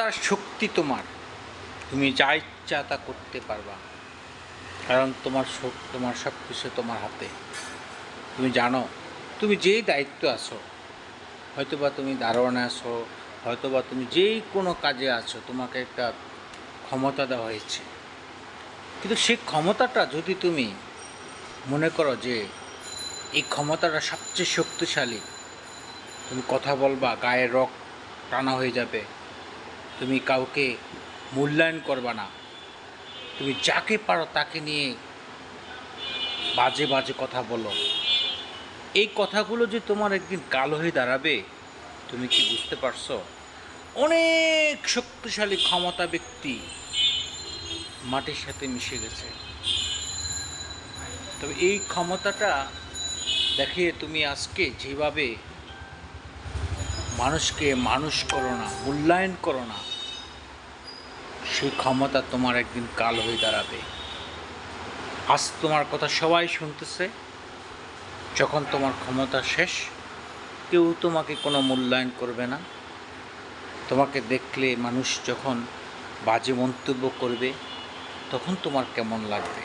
ক্ষমতার শক্তি তোমার, তুমি যা ইচ্ছা তা করতে পারবা, কারণ তোমার সব কিছু তোমার হাতে। তুমি জানো তুমি যেই দায়িত্ব আছো, হয়তোবা তুমি দারোয়ানে আছো, হয়তোবা তুমি যেই কোনো কাজে আছো, তোমাকে একটা ক্ষমতা দেওয়া হয়েছে। কিন্তু সেই ক্ষমতাটা যদি তুমি মনে করো যে এই ক্ষমতাটা সবচেয়ে শক্তিশালী, তুমি কথা বলবা গায়ের রক টানা হয়ে যাবে, তুমি কাউকে মূল্যায়ন করবা না, তুমি যাকে পারো তাকে নিয়ে বাজে বাজে কথা বলো, এই কথাগুলো যে তোমার একদিন কাল হয়ে দাঁড়াবে, তুমি কি বুঝতে পারছো? অনেক শক্তিশালী ক্ষমতা ব্যক্তি মাটির সাথে মিশে গেছে। তবে এই ক্ষমতাটা দেখিয়ে তুমি আজকে যেভাবে মানুষকে মানুষ করো না, মূল্যায়ন করো না, সেই ক্ষমতা তোমার একদিন কাল হয়ে দাঁড়াবে। আজ তোমার কথা সবাই শুনতেছে, যখন তোমার ক্ষমতা শেষ, কেউ তোমাকে কোনো মূল্যায়ন করবে না। তোমাকে দেখলে মানুষ যখন বাজে মন্তব্য করবে, তখন তোমার কেমন লাগবে?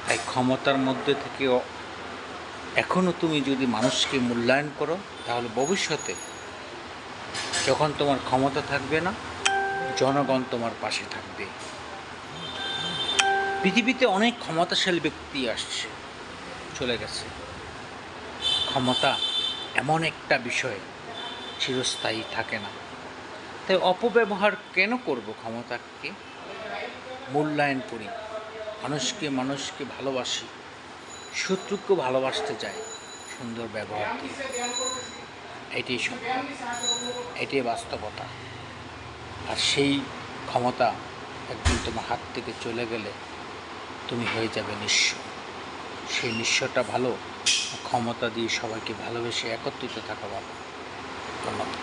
তাই ক্ষমতার মধ্যে থেকেও এখনও তুমি যদি মানুষকে মূল্যায়ন করো, তাহলে ভবিষ্যতে যখন তোমার ক্ষমতা থাকবে না, জনগণ তোমার পাশে থাকবে। পৃথিবীতে অনেক ক্ষমতাশালী ব্যক্তি আসছে, চলে গেছে। ক্ষমতা এমন একটা বিষয়, চিরস্থায়ী থাকে না। তাই অপব্যবহার কেন করব? ক্ষমতাকে মূল্যায়ন করি, মানুষকে ভালোবাসি, শত্রুকেও ভালোবাসতে চাই সুন্দর ব্যবহার দিয়ে। এটাই সত্য, এটাই বাস্তবতা। আর সেই ক্ষমতা একদিন তোমার হাত থেকে চলে গেলে তুমি হয়ে যাবে নিঃস্ব। সেই নিঃস্বটা ভালো, ক্ষমতা দিয়ে সবাইকে ভালোবেসে একত্রিত থাকা ভালো। ধন্যবাদ।